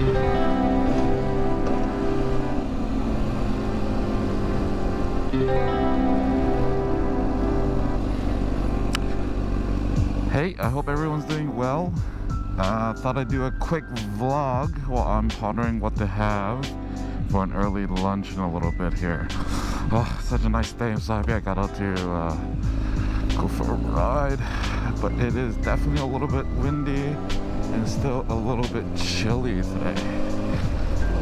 Hey, I hope everyone's doing well. Thought I'd do a quick vlog while I'm pondering what to have for an early lunch in a little bit here. Oh, such a nice day. I'm so happy I got out to go for a ride. But it is definitely a little bit windy and still a little bit chilly today.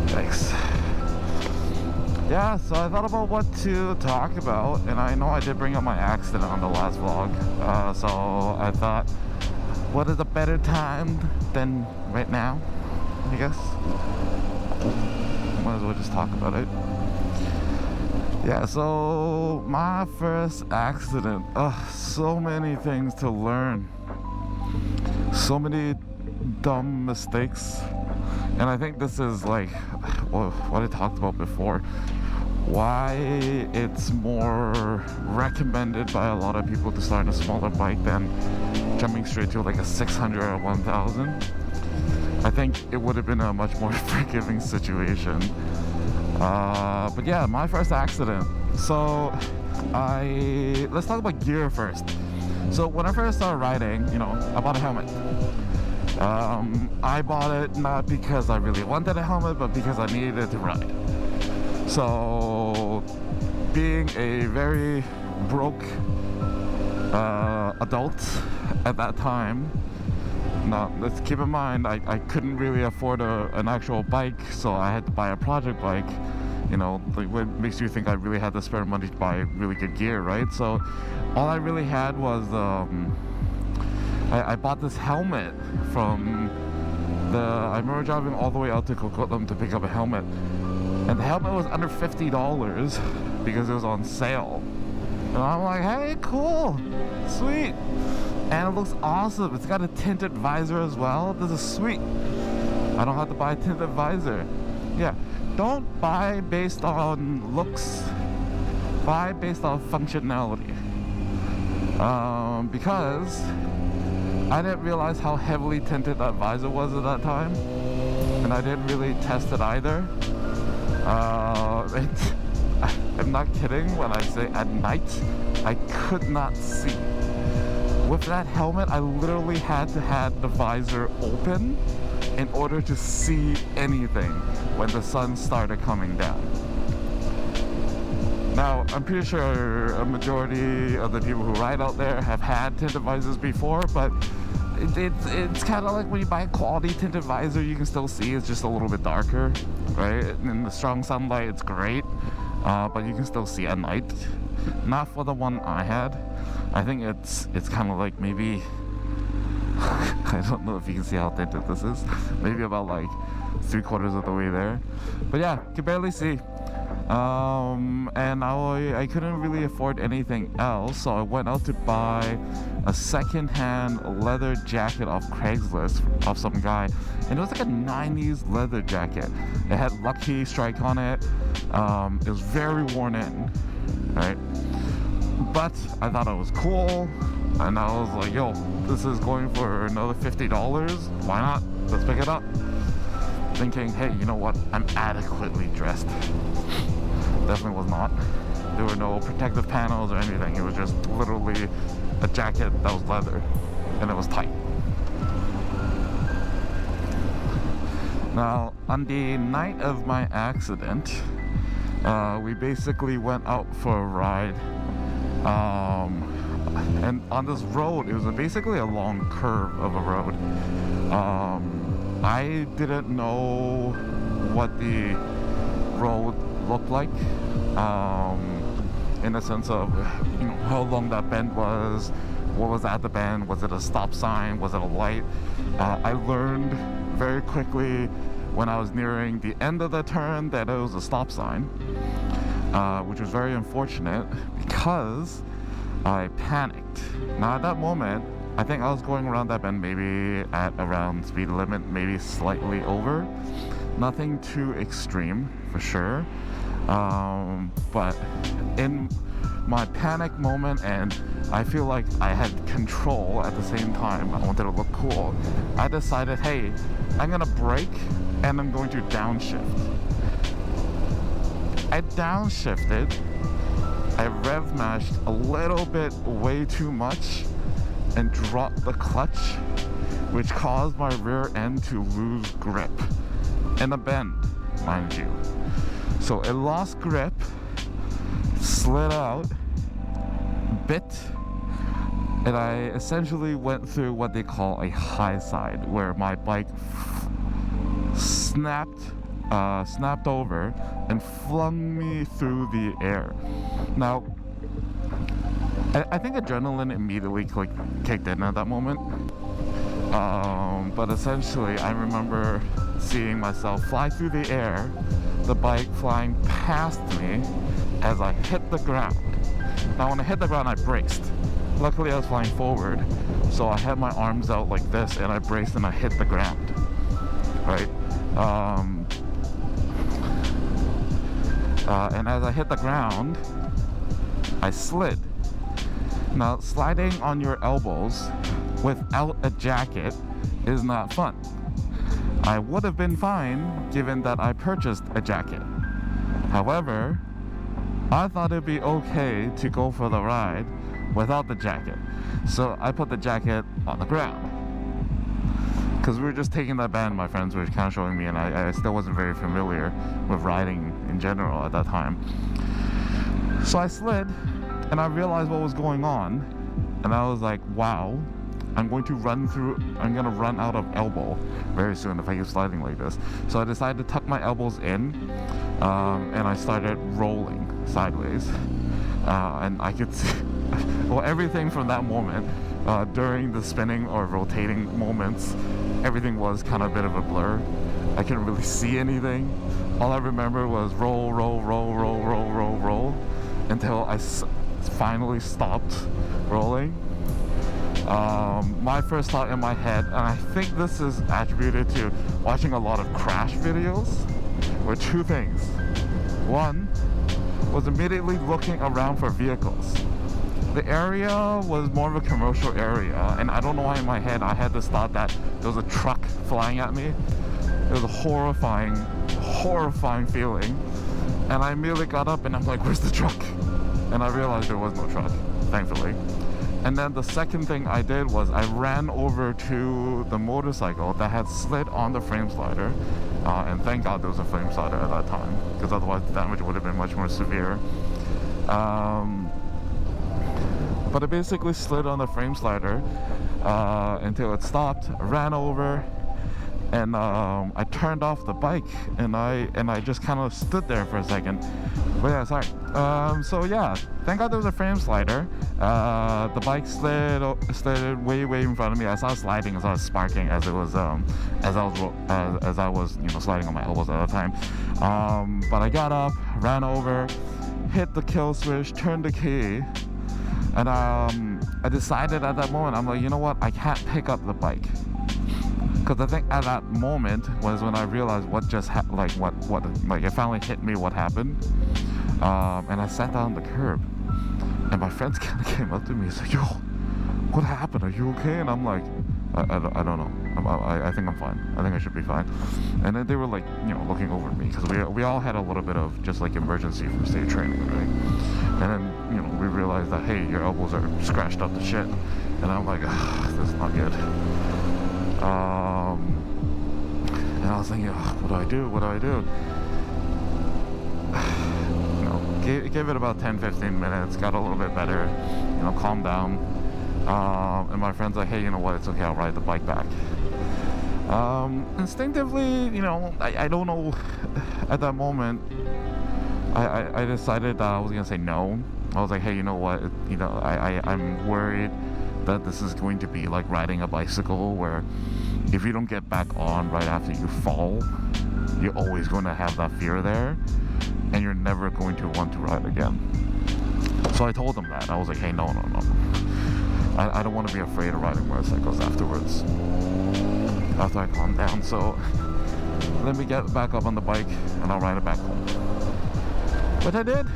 Thanks. Yeah, so I thought about what to talk about, and I know I did bring up my accident on the last vlog, so I thought, what is a better time than right now, I guess? Might as well just talk about it. Yeah, so my first accident, so many things to learn, so many dumb mistakes, and I think this is like what I talked about before, why it's more recommended by a lot of people to start on a smaller bike than jumping straight to like a 600 or 1000. I think it would have been a much more forgiving situation. But yeah, my first accident. So let's talk about gear first. So when I first started riding, I bought a helmet. I bought it not because I really wanted a helmet, but because I needed it to ride. So, being a very broke adult at that time, now let's keep in mind I couldn't really afford an actual bike, so I had to buy a project bike. Like what makes you think I really had to spare money to buy really good gear, right? So all I really had was I bought this helmet from I remember driving all the way out to Coquitlam to pick up a helmet. And the helmet was under $50 because it was on sale. And I'm like, hey, cool, sweet. And it looks awesome. It's got a tinted visor as well. This is sweet. I don't have to buy a tinted visor. Yeah, don't buy based on looks. Buy based on functionality. Because I didn't realize how heavily tinted that visor was at that time. And I didn't really test it either. I'm not kidding when I say at night I could not see. With that helmet, I literally had to have the visor open in order to see anything when the sun started coming down. Now, I'm pretty sure a majority of the people who ride out there have had tinted visors before, but it's kind of like when you buy a quality tinted visor, you can still see it's just a little bit darker, right? In the strong sunlight, it's great, but you can still see at night. Not for the one I had. I think it's kind of like maybe I don't know if you can see how tinted this is. Maybe about like 3/4 of the way there. But yeah, you can barely see. And I couldn't really afford anything else, so I went out to buy a second-hand leather jacket off Craigslist of some guy, and it was like a 90s leather jacket. It had Lucky Strike on it. It was very worn in, right? But I thought it was cool, and I was like, yo, this is going for another $50. Why not? Let's pick it up. Thinking, hey, you know what? I'm adequately dressed. Definitely was not. There were no protective panels or anything. It was just literally a jacket that was leather, and it was tight. Now, on the night of my accident, we basically went out for a ride, and on this road, it was basically a long curve of a road. I didn't know what the road looked like, in the sense of how long that bend was, what was at the bend, was it a stop sign, was it a light. I learned very quickly when I was nearing the end of the turn that it was a stop sign, which was very unfortunate because I panicked. Now at that moment, I think I was going around that bend maybe at around speed limit, maybe slightly over. Nothing too extreme for sure. But in my panic moment, and I feel like I had control at the same time, I wanted to look cool, I decided, hey, I'm gonna brake and I'm going to downshift. I downshifted, I rev mashed a little bit way too much and dropped the clutch, which caused my rear end to lose grip in a bend, mind you. So it lost grip, slid out, bit, and I essentially went through what they call a high side, where my bike snapped over and flung me through the air. Now, I think adrenaline immediately kicked in at that moment. But essentially, I remember seeing myself fly through the air, the bike flying past me as I hit the ground. Now, when I hit the ground, I braced. Luckily, I was flying forward, so I had my arms out like this, and I braced and I hit the ground. Right? And as I hit the ground, I slid. Now, sliding on your elbows without a jacket is not fun. I would have been fine given that I purchased a jacket. However, I thought it'd be okay to go for the ride without the jacket. So I put the jacket on the ground. Because we were just taking that bend, my friends were kind of showing me, and I still wasn't very familiar with riding in general at that time. So I slid, and I realized what was going on, and I was like, wow, I'm going to run out of elbow very soon if I keep sliding like this. So I decided to tuck my elbows in, and I started rolling sideways. And I could see, well, everything from that moment, during the spinning or rotating moments, everything was kind of a bit of a blur. I couldn't really see anything. All I remember was roll, roll, roll, roll, roll, roll, roll, until I finally stopped rolling. My first thought in my head, and I think this is attributed to watching a lot of crash videos, were two things. One was immediately looking around for vehicles. The area was more of a commercial area, and I don't know why in my head I had this thought that there was a truck flying at me. It was a horrifying feeling. And I immediately got up and I'm like, where's the truck? And I realized there was no truck, thankfully. And then the second thing I did was I ran over to the motorcycle that had slid on the frame slider. And thank God there was a frame slider at that time, because otherwise the damage would have been much more severe. But it basically slid on the frame slider until it stopped, ran over, and I turned off the bike, and I just kind of stood there for a second. But yeah, sorry. So yeah, thank God there was a frame slider. The bike slid way in front of me. I saw it sliding as I was sparking as I was sliding on my elbows at the time. But I got up, ran over, hit the kill switch, turned the key. And I decided at that moment, I'm like, you know what? I can't pick up the bike. Because I think at that moment was when I realized what just happened, it finally hit me what happened. And I sat down on the curb. And my friends kind of came up to me. He's like, yo, what happened? Are you okay? And I'm like, I don't know. I think I'm fine. I think I should be fine. And then they were like, looking over at me, because we all had a little bit of just like emergency first aid training, right? And then, we realized that, hey, your elbows are scratched up to shit. And I'm like, this is not good. And I was thinking, what do I do? Gave it about 10-15 minutes, got a little bit better, calmed down. And my friend's like, hey, you know what, it's okay, I'll ride the bike back. Instinctively, I don't know, at that moment, I decided that I was gonna say no. I was like, hey, you know what, I'm worried that this is going to be like riding a bicycle, where if you don't get back on right after you fall, you're always going to have that fear there, and you're never going to want to ride again. So I told him that. I was like, hey, no. I don't want to be afraid of riding motorcycles afterwards, after I calm down. So let me get back up on the bike and I'll ride it back home. But I did.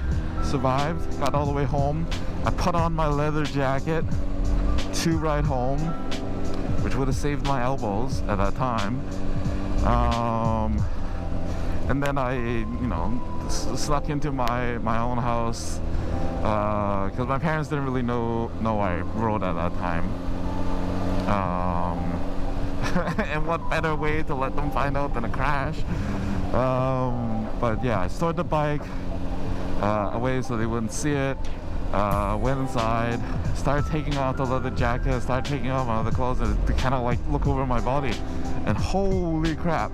Survived, got all the way home. I put on my leather jacket to ride home, which would have saved my elbows at that time. And then I, snuck into my own house because my parents didn't really know I rode at that time. And what better way to let them find out than a crash? But yeah, I stored the bike away so they wouldn't see it. Went inside, started taking off the leather jacket, started taking off my other clothes to kind of like look over my body, and holy crap,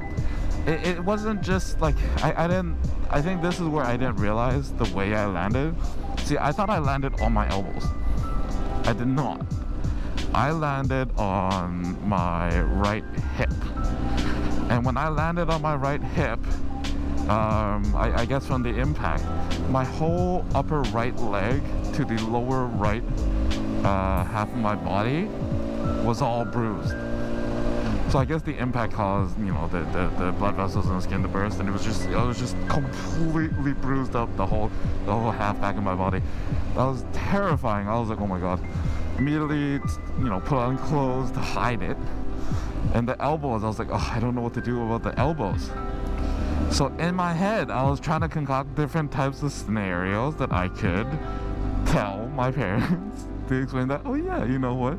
it wasn't just like I think this is where I didn't realize the way I landed. See, I thought I landed on my elbows. I did not. I landed on my right hip, and when I landed on my right hip, I guess from the impact, my whole upper right leg to the lower right half of my body was all bruised. So I guess the impact caused, the blood vessels in the skin to burst, and I was just completely bruised up the whole half back of my body. That was terrifying. I was like, oh my god. Immediately, put on clothes to hide it. And the elbows, I was like, oh, I don't know what to do about the elbows. So in my head, I was trying to concoct different types of scenarios that I could tell my parents to explain that, oh yeah, you know what?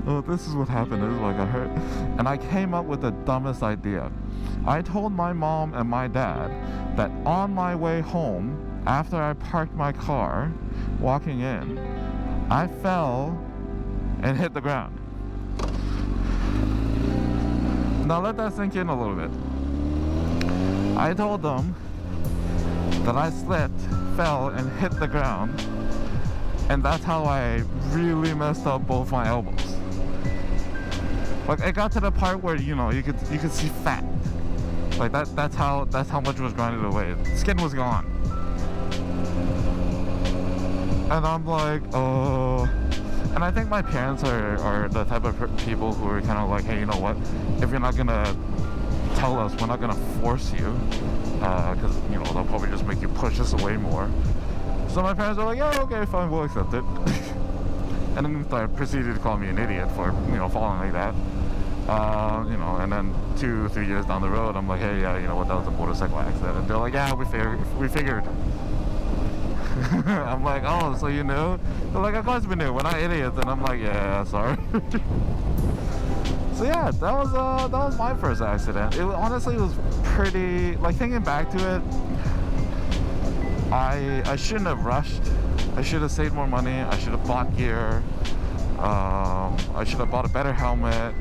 Oh, this is what happened. This is why I got hurt. And I came up with the dumbest idea. I told my mom and my dad that on my way home, after I parked my car, walking in, I fell and hit the ground. Now let that sink in a little bit. I told them that I slipped, fell, and hit the ground, and that's how I really messed up both my elbows. Like, it got to the part where you could see fat. Like that's how much was grinded away. Skin was gone. And I'm like, oh. And I think my parents are the type of people who are kind of like, hey, you know what? If you're not gonna tell us, we're not gonna force you, because they'll probably just make you push us away more. So my parents were like, yeah, okay, fine, we'll accept it. And then they proceeded to call me an idiot for falling like that. And then 2-3 years down the road, I'm like, hey, yeah, you know what, that was a motorcycle accident. And they're like, yeah, we figured. I'm like, oh, so you knew? They're like, of course we knew, we're not idiots. And I'm like, yeah, sorry. So yeah, that was my first accident. Honestly, it was pretty, like, thinking back to it, I shouldn't have rushed. I should have saved more money. I should have bought gear. I should have bought a better helmet.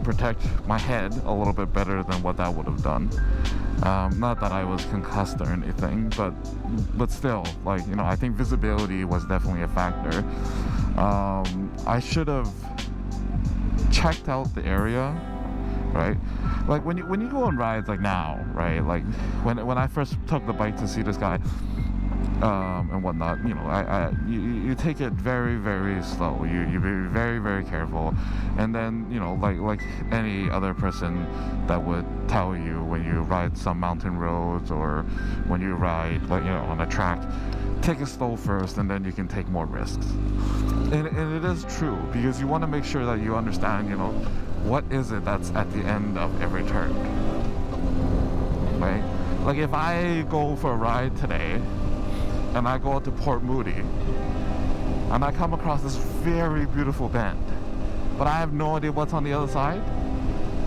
Protect my head a little bit better than what that would have done. Not that I was concussed or anything, but still, like, I think visibility was definitely a factor. I should have checked out the area, right? Like when you go on rides, like now, right? Like when I first took the bike to see this guy, and whatnot, you take it very, very slow. You be very, very careful, and then like any other person that would tell you when you ride some mountain roads or when you ride on a track, take it slow first, and then you can take more risks. And it is true, because you want to make sure that you understand, what is it that's at the end of every turn, right? Like if I go for a ride today and I go out to Port Moody and I come across this very beautiful bend, but I have no idea what's on the other side,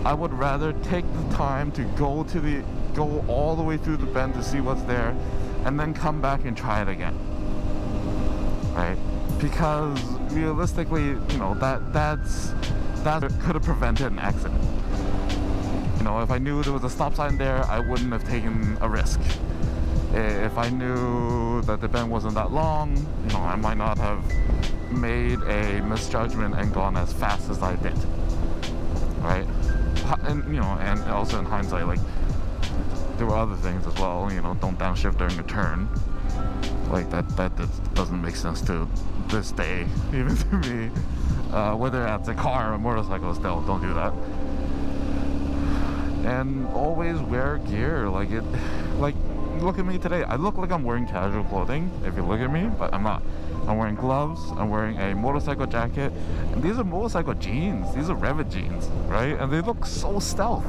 I would rather take the time to go all the way through the bend to see what's there, and then come back and try it again, right? Because realistically, that could have prevented an accident. If I knew there was a stop sign there, I wouldn't have taken a risk. If I knew that the bend wasn't that long, I might not have made a misjudgment and gone as fast as I did, right? And and also in hindsight, like, there were other things as well. Don't downshift during a turn. Like that doesn't make sense to this day, even to me. Whether that's a car or a motorcycle, still don't do that. And always wear gear. Like look at me today. I look like I'm wearing casual clothing if you look at me, but I'm not. I'm wearing gloves, I'm wearing a motorcycle jacket, and these are motorcycle jeans. These are Revit jeans, right? And they look so stealth.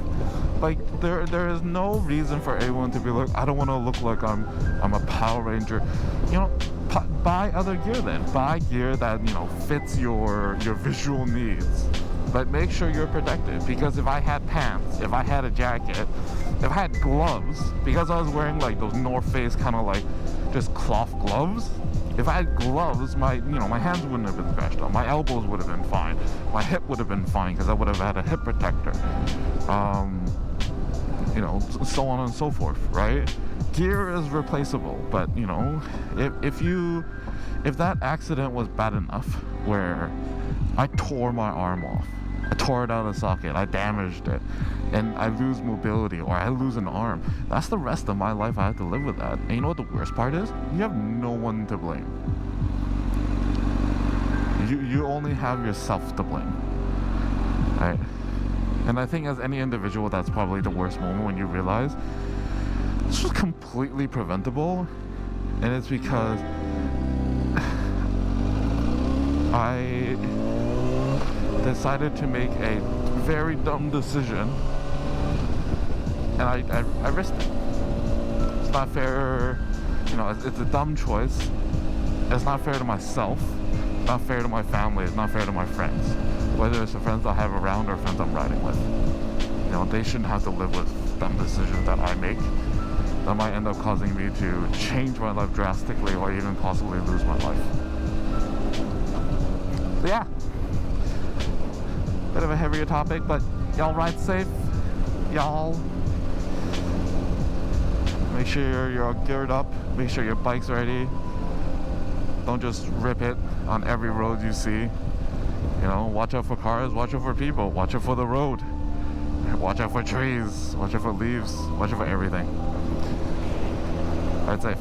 Like there is no reason for anyone to be like, I don't want to look like I'm a Power Ranger. You know, buy other gear then. Buy gear that, you know, fits your visual needs. But make sure you're protected, because if I had pants, if I had a jacket, if I had gloves, because I was wearing like those North Face kind of like just cloth gloves, if I had gloves, my hands wouldn't have been scratched up, my elbows would have been fine, my hip would have been fine because I would have had a hip protector, you know, so on and so forth, right? Gear is replaceable, but you know, if that accident was bad enough where I tore my arm off, I tore it out of the socket, I damaged it, and I lose mobility or I lose an arm, that's the rest of my life I have to live with that. And you know what the worst part is? You have no one to blame. You only have yourself to blame, right? And I think as any individual, that's probably the worst moment when you realize it's just completely preventable, and it's because I decided to make a very dumb decision, and I risked it. It's not fair, you know, it's a dumb choice. It's not fair to myself, it's not fair to my family, it's not fair to my friends, whether it's the friends I have around or friends I'm riding with. You know, they shouldn't have to live with dumb decisions that I make that might end up causing me to change my life drastically or even possibly lose my life. But yeah, bit of a heavier topic, but y'all ride safe. Y'all make sure you're geared up, make sure your bike's ready. Don't just rip it on every road you see. You know, watch out for cars, watch out for people, watch out for the road, watch out for trees, watch out for leaves, watch out for everything. Ride safe.